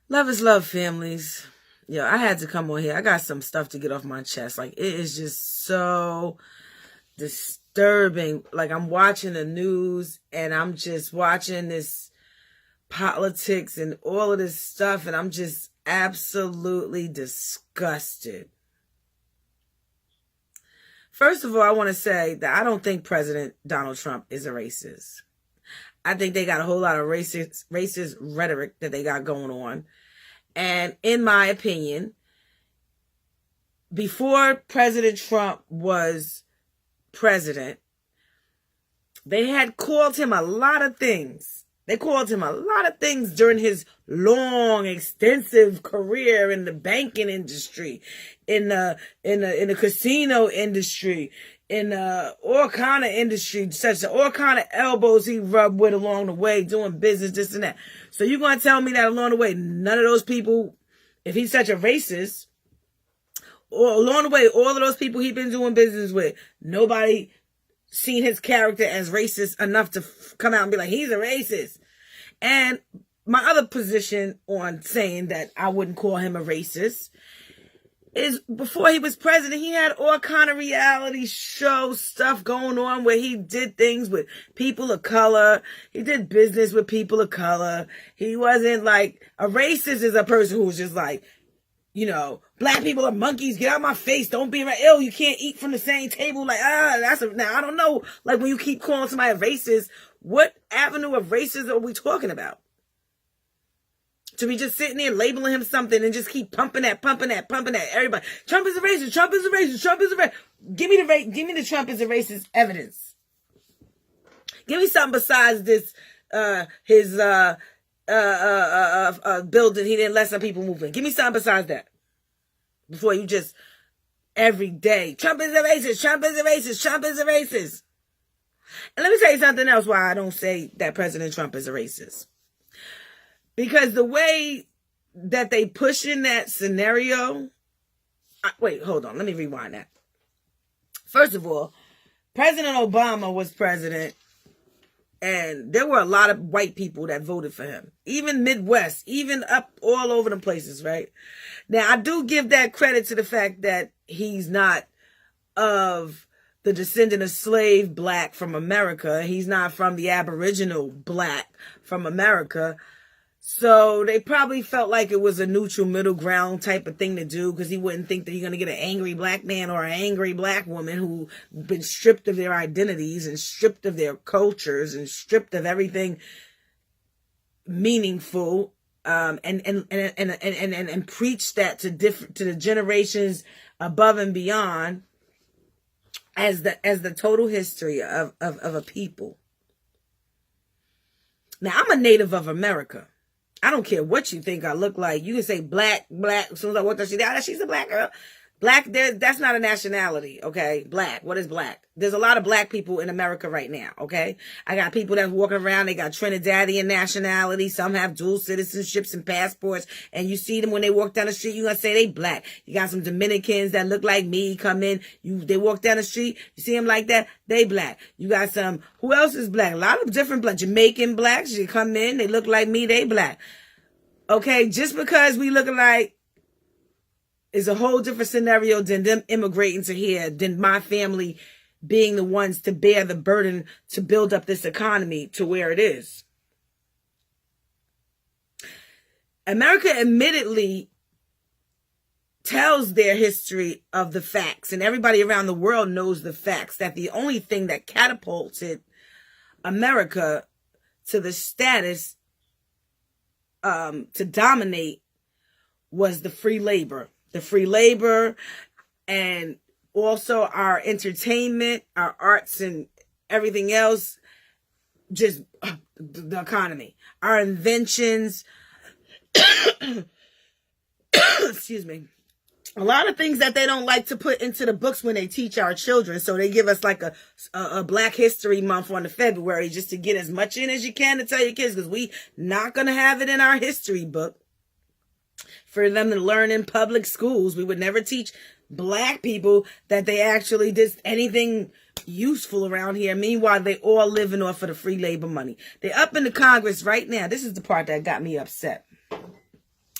Love is love, families. Yo, I had to come on here. I got some stuff to get off my chest. Like, it is just so disturbing. Like, I'm watching the news and I'm just watching this politics and all of this stuff, and I'm just absolutely disgusted. First of all, I want to say that I don't think President Donald Trump is a racist. I think they got a whole lot of racist rhetoric that they got going on. And in my opinion, before President Trump was president, they had called him a lot of things. They called him a lot of things during his long, extensive career in the banking industry, in the casino industry, in all kind of industry, such as all kind of elbows he rubbed with along the way, doing business, this and that. So you're going to tell me that along the way, none of those people, if he's such a racist, or along the way, all of those people he's been doing business with, nobody seen his character as racist enough to come out and be like, he's a racist. And my other position on saying that I wouldn't call him a racist is before he was president, he had all kind of reality show stuff going on where he did things with people of color. He did business with people of color. He wasn't like, a racist is a person who's just like, black people are monkeys. Get out of my face. Don't be around. Ew, you can't eat from the same table. Like, now I don't know. Like, when you keep calling somebody a racist, what avenue of racism are we talking about? To be just sitting there labeling him something and just keep pumping that everybody. Trump is a racist. Trump is a racist. Trump is a racist. Give me the Trump is a racist evidence. Give me something besides this, his building he didn't let some people move in. Give me something besides that. Before you just every day, Trump is a racist, Trump is a racist, Trump is a racist. And let me tell you something else why I don't say that President Trump is a racist. Because the way that they push in that scenario, wait, hold on, let me rewind that. First of all, President Obama was president, and there were a lot of white people that voted for him. Even Midwest, even up all over the places, right? Now, I do give that credit to the fact that he's not of the descendant of slave black from America. He's not from the aboriginal black from America. So they probably felt like it was a neutral middle ground type of thing to do, because he wouldn't think that you're going to get an angry black man or an angry black woman who've been stripped of their identities and stripped of their cultures and stripped of everything meaningful, and preach that to the generations above and beyond as the total history of a people. Now, I'm a native of America. I don't care what you think I look like. You can say black. As soon as I walk down, she's a black girl. Black, that's not a nationality, okay? Black. What is black? There's a lot of black people in America right now, okay? I got people that's walking around. They got Trinidadian nationality. Some have dual citizenships and passports. And you see them when they walk down the street, you're going to say they black. You got some Dominicans that look like me come in. They walk down the street. You see them like that. They black. You got some, who else is black? A lot of different black. Jamaican blacks. You come in. They look like me. They black. Okay? Just because we look alike is a whole different scenario than them immigrating to here, than my family being the ones to bear the burden to build up this economy to where it is. America admittedly tells their history of the facts, and everybody around the world knows the facts, that the only thing that catapulted America to the status to dominate was the free labor. The free labor, and also our entertainment, our arts, and everything else, just the economy, our inventions, excuse me, a lot of things that they don't like to put into the books when they teach our children. So they give us like a Black History Month on the February just to get as much in as you can to tell your kids, because we not going to have it in our history book for them to learn in public schools. We would never teach black people that they actually did anything useful around here. Meanwhile, they all living off of the free labor money. They're up in the Congress right now. This is the part that got me upset.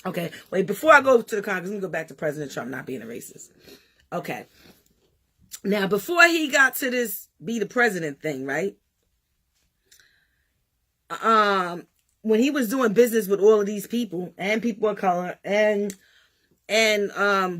Okay, wait, before I go to the Congress, let me go back to President Trump not being a racist. Okay. Now, before he got to this be the president thing, right? When he was doing business with all of these people and people of color and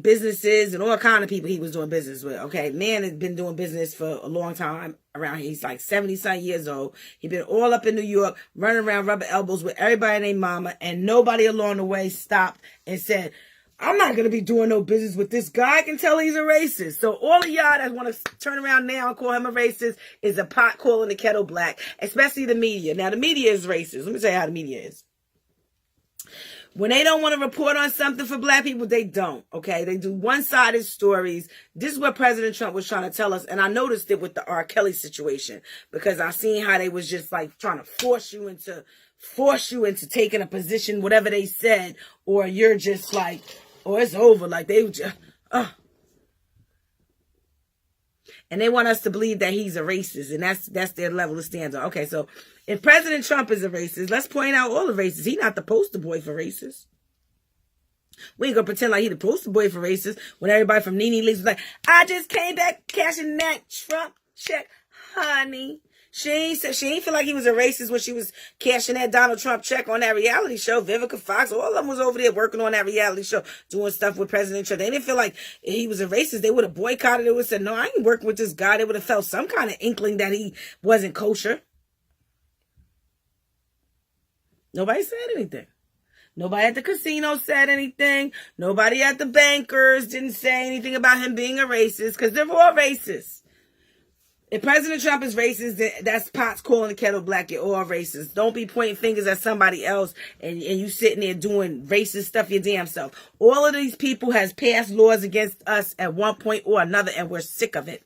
businesses and all kind of people he was doing business with. Okay, man has been doing business for a long time around here. He's like 70-some years old. He been all up in New York, running around rubbing elbows with everybody named mama, and nobody along the way stopped and said, I'm not going to be doing no business with this guy. I can tell he's a racist. So all of y'all that want to turn around now and call him a racist is a pot calling the kettle black, especially the media. Now, the media is racist. Let me tell you how the media is. When they don't want to report on something for black people, they don't, okay? They do one-sided stories. This is what President Trump was trying to tell us, and I noticed it with the R. Kelly situation because I seen how they was just like trying to force you into taking a position, whatever they said, or you're just like, oh, it's over. Like they just, and they want us to believe that he's a racist, and that's their level of standard. Okay, so if President Trump is a racist, let's point out all the racists. He's not the poster boy for racists. We ain't gonna pretend like he the poster boy for racists when everybody from Nene Leakes was like, I just came back cashing that Trump check, honey. She ain't feel like he was a racist when she was cashing that Donald Trump check on that reality show. Vivica Fox, all of them was over there working on that reality show, doing stuff with President Trump. They didn't feel like he was a racist. They would have boycotted it. Would have said, no, I ain't working with this guy. They would have felt some kind of inkling that he wasn't kosher. Nobody said anything. Nobody at the casino said anything. Nobody at the bankers didn't say anything about him being a racist because they're all racist. If President Trump is racist, then that's pots calling the kettle black. You're all racist. Don't be pointing fingers at somebody else and you sitting there doing racist stuff your damn self. All of these people has passed laws against us at one point or another, and we're sick of it.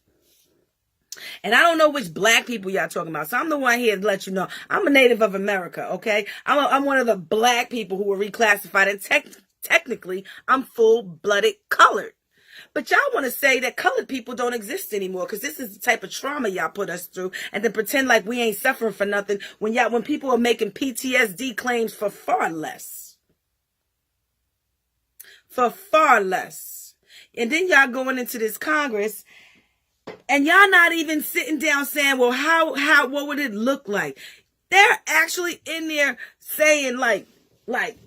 And I don't know which black people y'all talking about. So I'm the one here to let you know. I'm a native of America, okay? I'm one of the black people who were reclassified. And technically, I'm full-blooded colored. But y'all want to say that colored people don't exist anymore because this is the type of trauma y'all put us through, and then pretend like we ain't suffering for nothing when people are making PTSD claims for far less. For far less. And then y'all going into this Congress and y'all not even sitting down saying, well, what would it look like? They're actually in there saying like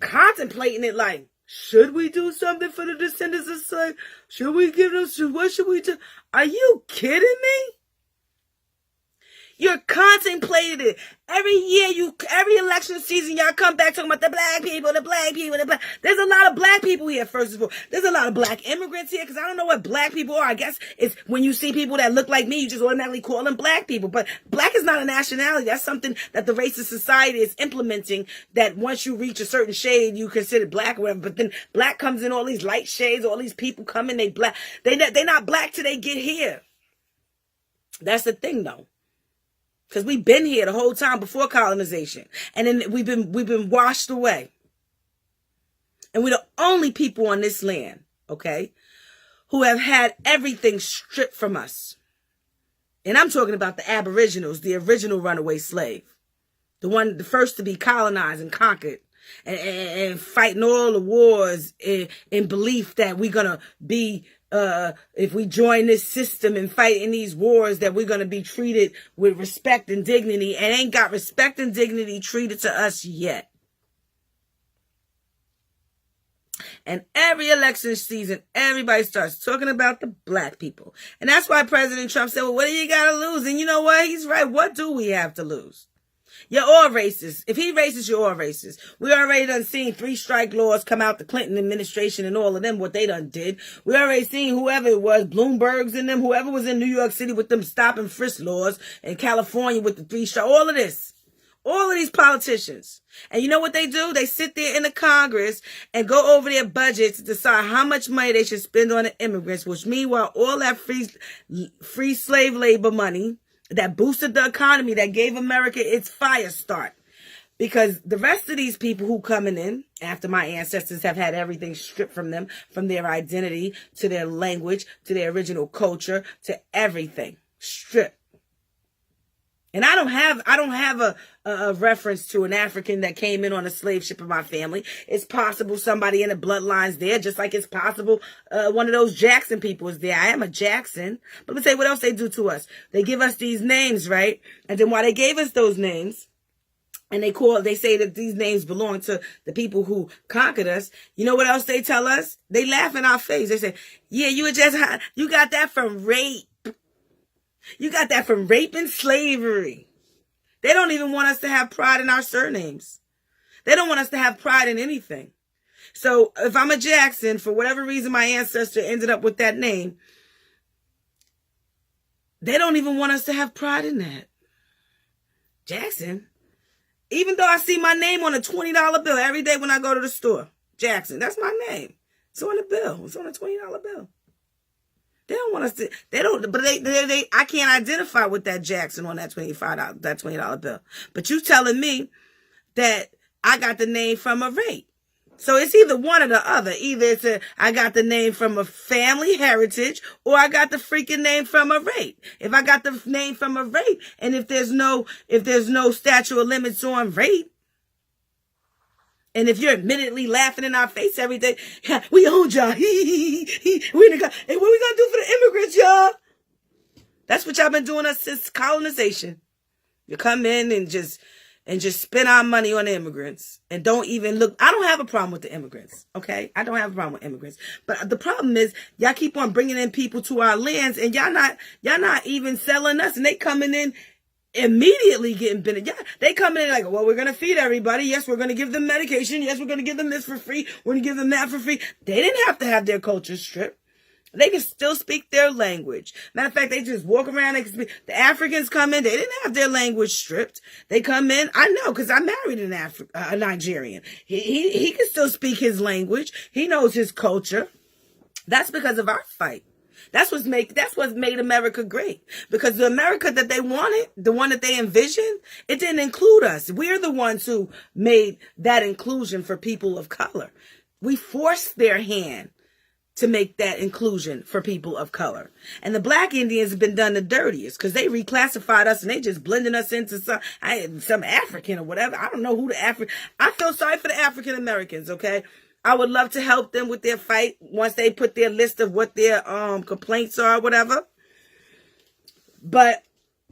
contemplating it like, should we do something for the descendants of slaves? Should we give them, what should we do? Are you kidding me? You're contemplating it. Every election season, y'all come back talking about the black people. There's a lot of black people here, first of all. There's a lot of black immigrants here, because I don't know what black people are. I guess it's when you see people that look like me, you just automatically call them black people. But black is not a nationality. That's something that the racist society is implementing, that once you reach a certain shade, you consider black or whatever. But then black comes in all these light shades, all these people come in, they black. They're not black till they get here. That's the thing, though. Because we've been here the whole time before colonization. And then we've been washed away. And we're the only people on this land, okay, who have had everything stripped from us. And I'm talking about the Aboriginals, the original runaway slave. The first to be colonized and conquered. And fighting all the wars in belief that we're going to be, if we join this system and fight in these wars, that we're going to be treated with respect and dignity, and ain't got respect and dignity treated to us yet. And every election season, everybody starts talking about the black people. And that's why President Trump said, well, what do you got to lose? And you know what? He's right. What do we have to lose? You're all racist. If he racist, you're all racist. We already done seen 3-strike laws come out the Clinton administration and all of them, what they done did. We already seen whoever it was, Bloomberg's in them, whoever was in New York City with them stop and frisk laws, and California with the 3-strike, all of this. All of these politicians. And you know what they do? They sit there in the Congress and go over their budget to decide how much money they should spend on the immigrants, which meanwhile, all that free slave labor money that boosted the economy, that gave America its fire start. Because the rest of these people who coming in after my ancestors have had everything stripped from them, from their identity to their language, to their original culture, to everything stripped. And I don't have a reference to an African that came in on a slave ship in my family. It's possible somebody in the bloodline's there, just like it's possible one of those Jackson people is there. I am a Jackson. But let's say what else they do to us. They give us these names, right? And then while they gave us those names, and they say that these names belong to the people who conquered us, you know what else they tell us? They laugh in our face. They say, yeah, you got that from rape. You got that from rape and slavery. They don't even want us to have pride in our surnames. They don't want us to have pride in anything. So if I'm a Jackson, for whatever reason my ancestor ended up with that name, they don't even want us to have pride in that. Jackson. Even though I see my name on a $20 bill every day when I go to the store. Jackson, that's my name. It's on the bill. It's on a $20 bill. They don't want us to, they don't, but I can't identify with that Jackson on that $20 bill. But you telling me that I got the name from a rape. So it's either one or the other. Either I got the name from a family heritage, or I got the freaking name from a rape. If I got the name from a rape, and if there's no statute of limits on rape, and if you're admittedly laughing in our face every day, we own y'all. Hey, what we gonna do for the immigrants, y'all? That's what y'all been doing us since colonization. You come in and just spend our money on the immigrants and don't even look. I don't have a problem with the immigrants, okay? I don't have a problem with immigrants. But the problem is y'all keep on bringing in people to our lands and y'all not even selling us, and they coming in immediately getting bitten. Yeah, they come in like, well, we're going to feed everybody. Yes, we're going to give them medication. Yes, we're going to give them this for free. We're going to give them that for free. They didn't have to have their culture stripped. They can still speak their language. Matter of fact, they just walk around. The Africans come in. They didn't have their language stripped. They come in. I know because I married a Nigerian. He can still speak his language. He knows his culture. That's because of our fight. That's what made America great. Because the America that they wanted, the one that they envisioned, it didn't include us. We're the ones who made that inclusion for people of color. We forced their hand to make that inclusion for people of color. And the black Indians have been done the dirtiest because they reclassified us and they just blending us into some African or whatever. I don't know who I feel sorry for the African Americans, okay? I would love to help them with their fight once they put their list of what their complaints are or whatever. But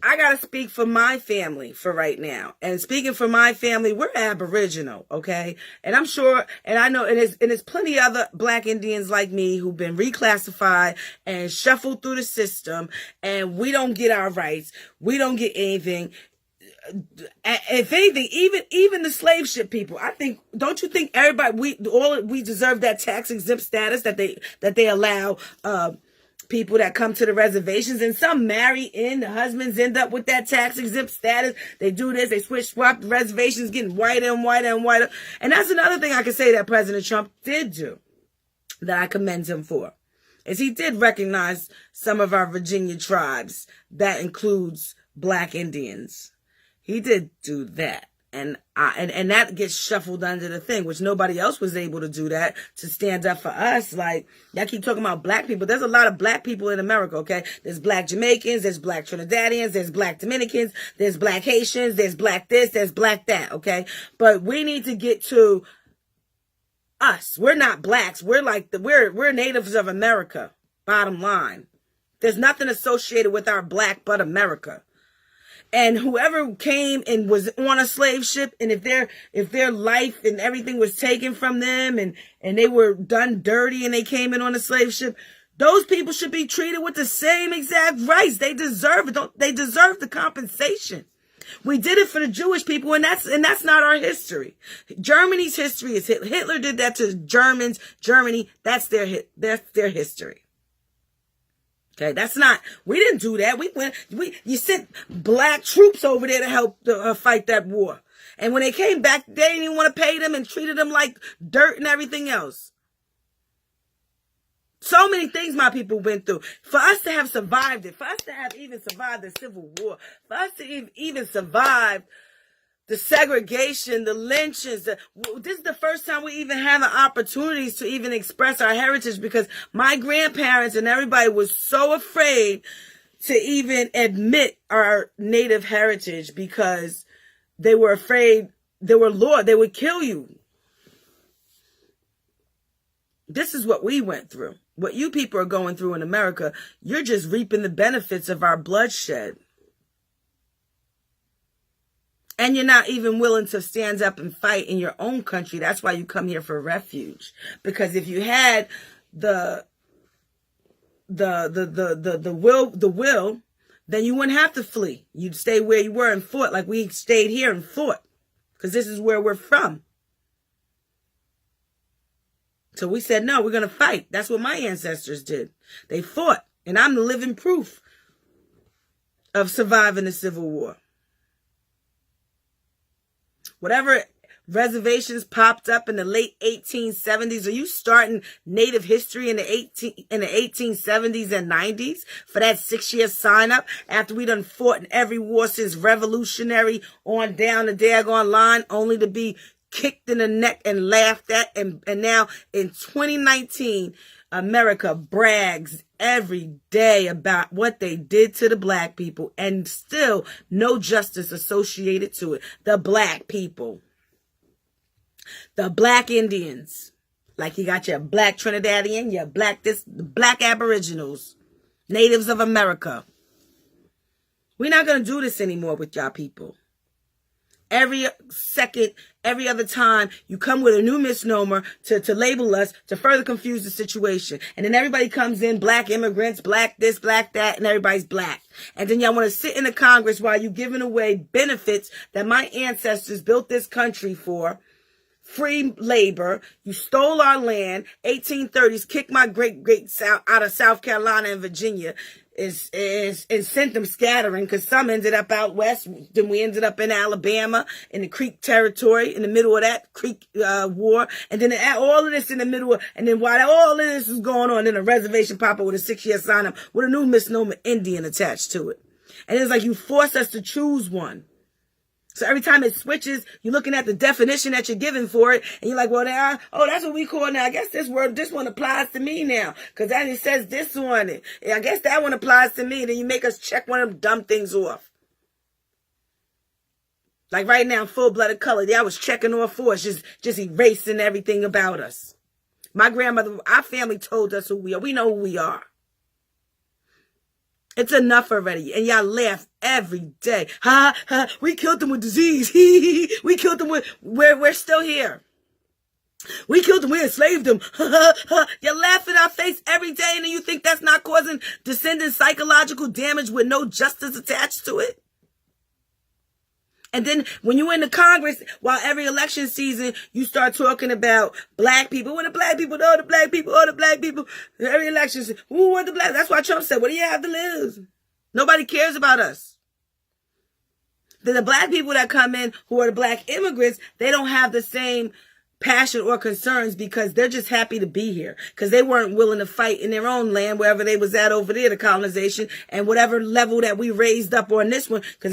I got to speak for my family for right now. And speaking for my family, we're Aboriginal, okay? And I'm sure, and I know, and there's plenty of other black Indians like me who've been reclassified and shuffled through the system, and we don't get our rights. We don't get anything. If anything, even the slave ship people, I think, don't you think everybody, we deserve that tax exempt status that they allow people that come to the reservations, and some marry in, the husbands end up with that tax exempt status. They do this, they swap the reservations, getting whiter and whiter and whiter. And that's another thing I can say that President Trump did do that I commend him for, is he did recognize some of our Virginia tribes. That includes black Indians. He did do that. And that gets shuffled under the thing, which nobody else was able to do that, to stand up for us. Like, y'all keep talking about black people. There's a lot of black people in America, okay? There's black Jamaicans, there's black Trinidadians, there's black Dominicans, there's black Haitians, there's black this, there's black that, okay? But we need to get to us. We're not blacks. We're we're natives of America, bottom line. There's nothing associated with our black but America. And whoever came and was on a slave ship, and if their life and everything was taken from them, and they were done dirty and they came in on a slave ship, those people should be treated with the same exact rights. They deserve it. They deserve the compensation. We did it for the Jewish people, and that's not our history. Germany's history is Hitler did that to Germans. Germany, that's their history. Okay, we didn't do that. You sent black troops over there to help fight that war. And when they came back, they didn't even want to pay them and treated them like dirt and everything else. So many things my people went through. For us to have survived it, for us to have even survived the Civil War, for us to even survive the segregation, the lynchings. This is the first time we even have the opportunities to even express our heritage, because my grandparents and everybody was so afraid to even admit our native heritage because they were afraid they would kill you. This is what we went through. What you people are going through in America, you're just reaping the benefits of our bloodshed. And you're not even willing to stand up and fight in your own country. That's why you come here for refuge. Because if you had the will, then you wouldn't have to flee. You'd stay where you were and fought like we stayed here and fought. Because this is where we're from. So we said, no, we're going to fight. That's what my ancestors did. They fought. And I'm the living proof of surviving the Civil War. Whatever reservations popped up in the late 1870s, are you starting Native history in the 1870s and 90s for that 6-year sign up after we done fought in every war since Revolutionary on down the daggone line, only to be kicked in the neck and laughed at? And now in 2019, America brags every day about what they did to the black people, and still no justice associated to it. The black people. The black Indians. Like you got your black Trinidadian, your black black Aboriginals. Natives of America. We're not going to do this anymore with y'all people. Every second, every other time, you come with a new misnomer to label us, to further confuse the situation. And then everybody comes in, black immigrants, black this, black that, and everybody's black. And then y'all want to sit in the Congress while you're giving away benefits that my ancestors built this country for. Free labor. You stole our land. 1830s, kicked my great-greats out of South Carolina and Virginia. And sent them scattering, because some ended up out west. Then we ended up in Alabama, in the Creek territory, in the middle of that Creek war. And then all of this in the middle of, and then while all of this was going on, then a reservation pop up with a 6-year sign up with a new misnomer Indian attached to it. And it's like you force us to choose one. So every time it switches, you're looking at the definition that you're giving for it, and you're like, well, that's what we call now. I guess this one applies to me now, because then it says this on it. And I guess that one applies to me. Then you make us check one of them dumb things off. Like right now, full-blooded color. I was checking off for us, just erasing everything about us. My grandmother, our family told us who we are. We know who we are. It's enough already. And y'all laugh every day. We killed them with disease. We killed them with, we're still here. We killed them, we enslaved them. You laugh in our face every day, and then you think that's not causing descendant psychological damage with no justice attached to it? And then when you in the Congress, while every election season, you start talking about black people. When the black people, oh, the black people, oh, the black people. Every election season, who want the black? That's why Trump said, what do you have to lose? Nobody cares about us. Then the black people that come in, who are the black immigrants, they don't have the same passion or concerns, because they're just happy to be here, because they weren't willing to fight in their own land, wherever they was at over there, the colonization, and whatever level that we raised up on this one, because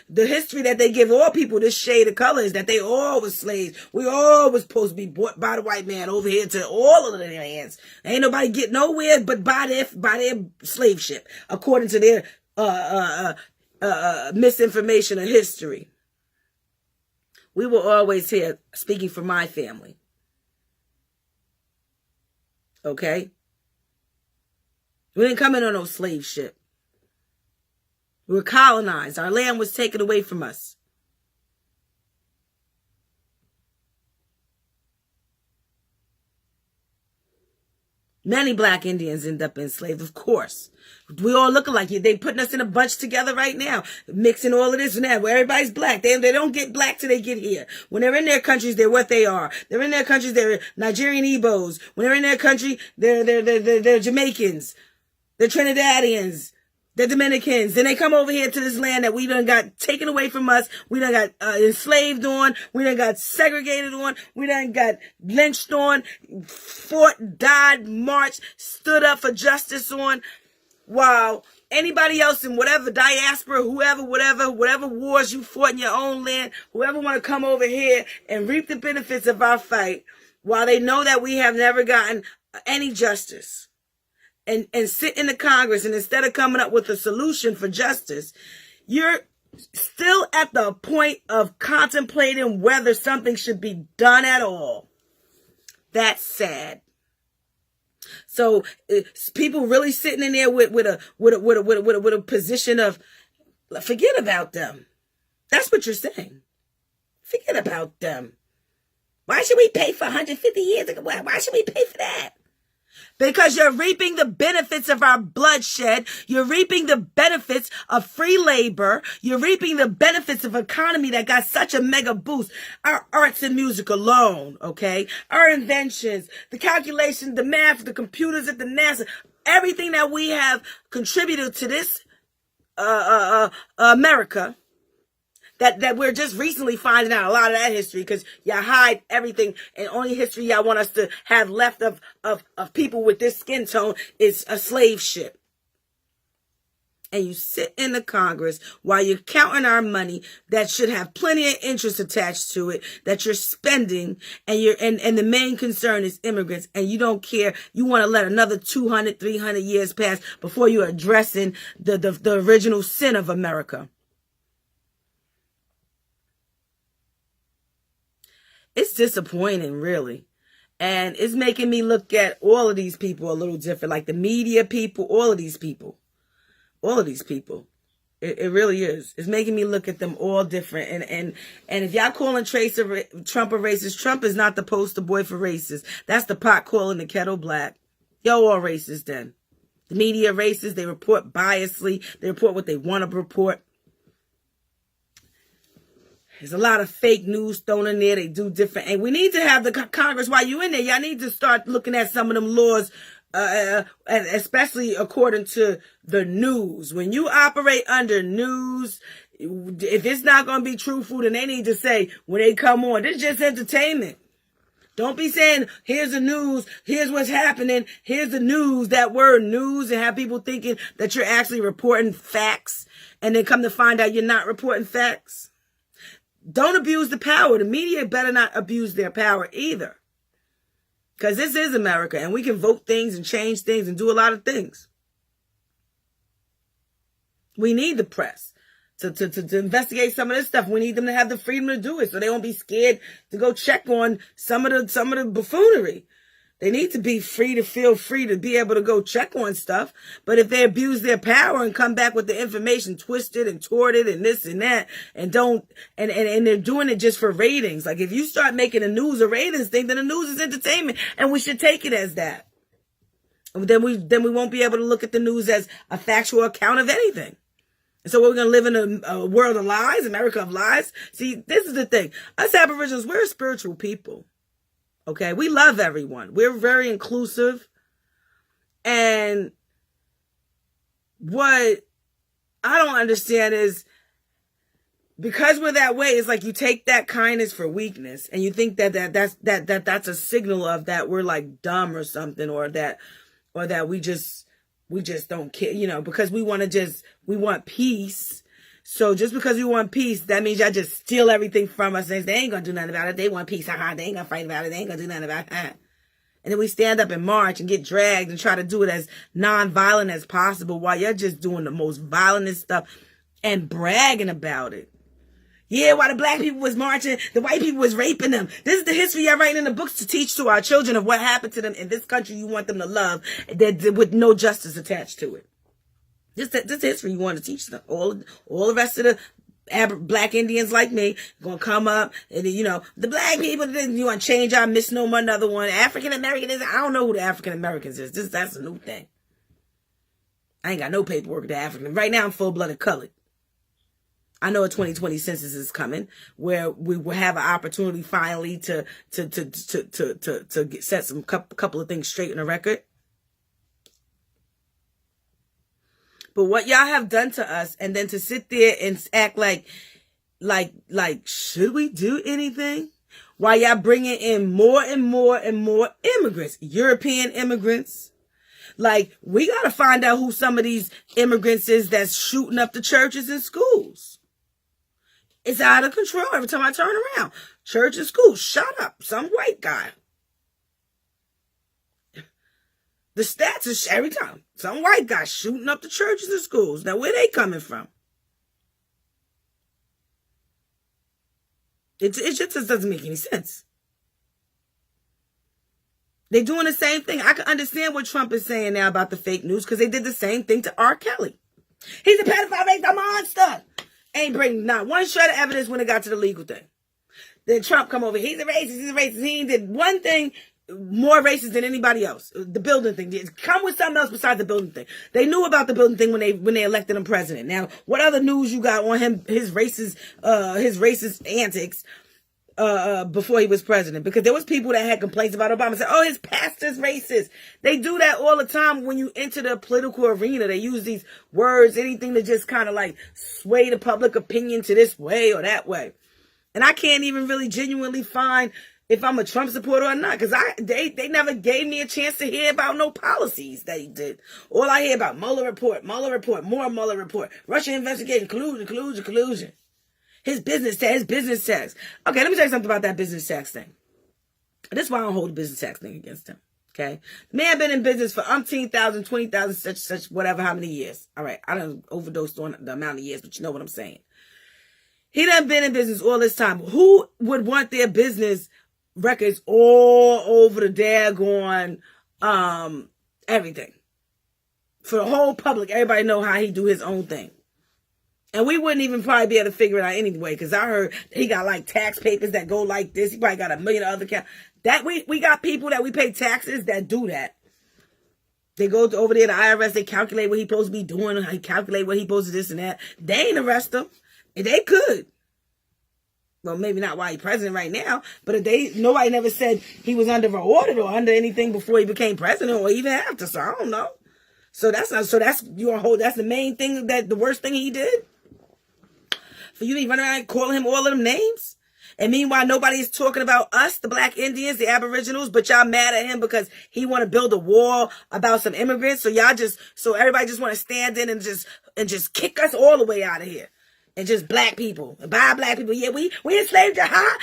the history that they give all people this shade of color is that they all was slaves. We all was supposed to be bought by the white man over here to all of their hands. Ain't nobody get nowhere but by their slave ship, according to their misinformation of history. We were always here, speaking for my family. Okay? We didn't come in on no slave ship. We were colonized. Our land was taken away from us. Many black Indians end up enslaved, of course. We all look alike. They putting us in a bunch together right now, mixing all of this and that, where everybody's black. They don't get black till they get here. When they're in their countries, they're what they are. They're in their countries, they're Nigerian Igbos. When they're in their country, they're Jamaicans. They're Trinidadians. They're Dominicans. Then they come over here to this land that we done got taken away from us. We done got enslaved on. We done got segregated on. We done got lynched on. Fought, died, marched, stood up for justice on. While anybody else in whatever diaspora, whoever, whatever wars you fought in your own land, whoever want to come over here and reap the benefits of our fight, while they know that we have never gotten any justice. and sit in the Congress, and instead of coming up with a solution for justice, you're still at the point of contemplating whether something should be done at all. That's sad. So people really sitting in there with a position of forget about them. That's what you're saying. Forget about them. Why should we pay for 150 years ago? Why should we pay for that? Because you're reaping the benefits of our bloodshed. You're reaping the benefits of free labor. You're reaping the benefits of economy that got such a mega boost. Our arts and music alone, okay? Our inventions, the calculations, the math, the computers at the NASA, everything that we have contributed to this America. That we're just recently finding out a lot of that history, because y'all hide everything, and only history y'all want us to have left of people with this skin tone is a slave ship. And you sit in the Congress while you're counting our money that should have plenty of interest attached to it that you're spending, and the main concern is immigrants, and you don't care. You want to let another 200, 300 years pass before you're addressing the original sin of America. It's disappointing, really. And it's making me look at all of these people a little different, like the media people, all of these people. It really is. It's making me look at them all different. And if y'all calling Trump a racist, Trump is not the poster boy for racist. That's the pot calling the kettle black. Y'all all racist then. The media racist. They report biasly. They report what they want to report. There's a lot of fake news thrown in there. They do different. And we need to have the Congress while you're in there. Y'all need to start looking at some of them laws, especially according to the news. When you operate under news, if it's not going to be truthful, then they need to say when they come on, this is just entertainment. Don't be saying, here's the news, here's what's happening, here's the news, that word news, and have people thinking that you're actually reporting facts, and then come to find out you're not reporting facts. Don't abuse the power. The media better not abuse their power either. Because this is America, and we can vote things and change things and do a lot of things. We need the press to investigate some of this stuff. We need them to have the freedom to do it, so they won't be scared to go check on some of the buffoonery. They need to be free to feel free to be able to go check on stuff. But if they abuse their power and come back with the information twisted and torted and this and that, and they're doing it just for ratings. Like if you start making the news a ratings thing, then the news is entertainment, and we should take it as that. Then we won't be able to look at the news as a factual account of anything. And so we're going to live in a world of lies, America of lies. See, this is the thing. Us Aboriginals, we're spiritual people. Okay, we love everyone. We're very inclusive. And what I don't understand is, because we're that way, it's like you take that kindness for weakness, and you think that's a signal of that we're like dumb or something, or that we just don't care, because we want peace. So just because we want peace, that means y'all just steal everything from us, and they ain't gonna do nothing about it. They want peace. They ain't gonna fight about it. They ain't gonna do nothing about it. And then we stand up and march and get dragged and try to do it as non-violent as possible, while you're just doing the most violent stuff and bragging about it. Yeah, while the black people was marching, the white people was raping them. This is the history y'all writing in the books to teach to our children of what happened to them in this country you want them to love, that with no justice attached to it. This history you want to teach them. All the rest of the black Indians like me gonna come up, and the black people, you want to change our misnomer, another one. African Americanism, I don't know who the African Americans is. That's a new thing. I ain't got no paperwork to African. Right now I'm full-blooded colored. I know a 2020 census is coming, where we will have an opportunity finally to set some couple of things straight in the record. But what y'all have done to us, and then to sit there and act like, should we do anything? While y'all bringing in more and more and more immigrants, European immigrants. Like, we got to find out who some of these immigrants is that's shooting up the churches and schools. It's out of control every time I turn around. Church and school, shut up. Some white guy. The stats is every time. Some white guy shooting up the churches and schools. Now, where they coming from? It just doesn't make any sense. They're doing the same thing. I can understand what Trump is saying now about the fake news because they did the same thing to R. Kelly. He's a pedophile, he's a monster. Ain't bring not one shred of evidence when it got to the legal thing. Then Trump come over, he's a racist. He did one thing more racist than anybody else. The building thing. Come with something else besides the building thing. They knew about the building thing when they elected him president. Now, what other news you got on him, his racist antics before he was president? Because there was people that had complaints about Obama, said, oh, his pastor's racist. They do that all the time when you enter the political arena. They use these words, anything to just kind of like sway the public opinion to this way or that way. And I can't even really genuinely find if I'm a Trump supporter or not, because they never gave me a chance to hear about no policies that he did. All I hear about Mueller report, more Mueller report, Russia investigation, collusion. His business tax. Okay, let me tell you something about that business tax thing. This is why I don't hold the business tax thing against him. Okay, the man been in business for 20,000, such whatever, how many years. All right, I done overdosed on the amount of years, but you know what I'm saying. He done been in business all this time. Who would want their business records all over the daggone everything? For the whole public, everybody know how he do his own thing. And we wouldn't even probably be able to figure it out anyway, because I heard he got like tax papers that go like this. He probably got a million other that we got people that we pay taxes that do that. They go over there to IRS, they calculate what he supposed to be doing, he calculate what he supposed to this and that. They ain't arrest him. And they could. Well, maybe not while he's president right now, but if nobody never said he was under an audit or under anything before he became president or even after, so I don't know. So that's the main thing, the worst thing he did? For you to run around calling him all of them names? And meanwhile, nobody is talking about us, the black Indians, the aboriginals, but y'all mad at him because he want to build a wall about some immigrants. So everybody just want to stand in and just kick us all the way out of here. And just black people, by black people. Yeah, we enslaved you, huh?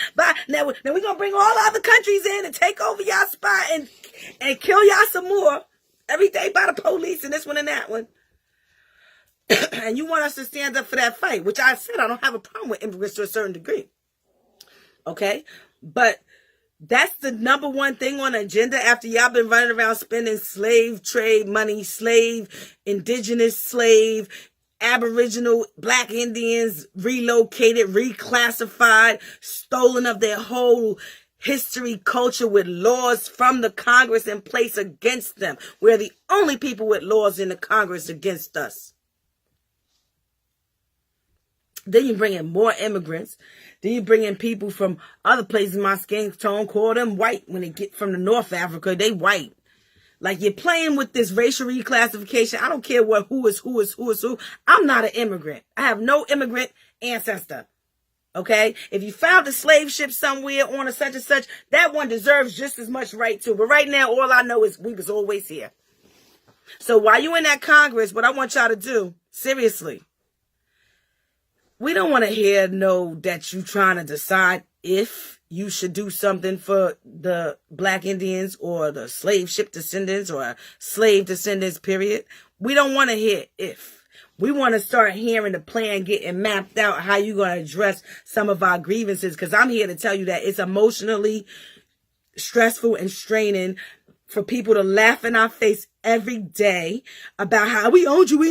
Now we're going to bring all other countries in and take over y'all spot and kill y'all some more every day by the police and this one and that one. And you want us to stand up for that fight, which I said I don't have a problem with immigrants to a certain degree. Okay? But that's the number one thing on the agenda after y'all been running around spending slave trade money, indigenous slave, Aboriginal black Indians relocated, reclassified, stolen of their whole history, culture with laws from the Congress in place against them. We're the only people with laws in the Congress against us. Then you bring in more immigrants. Then you bring in people from other places. My skin tone, call them white. When they get from the North Africa, they white. Like, you're playing with this racial reclassification. I don't care who is who. I'm not an immigrant. I have no immigrant ancestor. Okay? If you found a slave ship somewhere on a such and such, that one deserves just as much right too. But right now, all I know is we was always here. So while you in that Congress, what I want y'all to do, seriously, we don't want to hear that you trying to decide if you should do something for the black Indians or the slave ship descendants or slave descendants, period. We don't want to hear if. We want to start hearing the plan getting mapped out, how you're going to address some of our grievances. Because I'm here to tell you that it's emotionally stressful and straining for people to laugh in our face every day about how we owned you.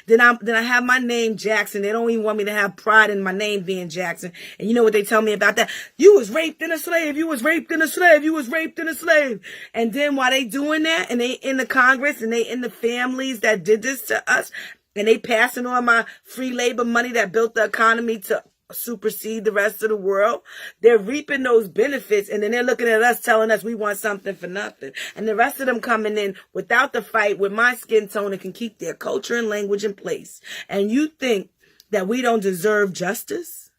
Then I have my name Jackson. They don't even want me to have pride in my name being Jackson. And you know what they tell me about that? You was raped in a slave. You was raped in a slave. You was raped in a slave. And then while they doing that, and they in the Congress, and they in the families that did this to us, and they passing on my free labor money that built the economy to supersede the rest of the world, they're reaping those benefits, and then they're looking at us telling us we want something for nothing. And the rest of them coming in without the fight, with my skin tone, and can keep their culture and language in place. And you think that we don't deserve justice?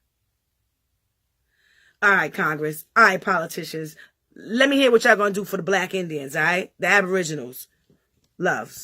All right, Congress. All right, politicians. Let me hear what y'all gonna do for the black Indians, all right? The aboriginals. Loves.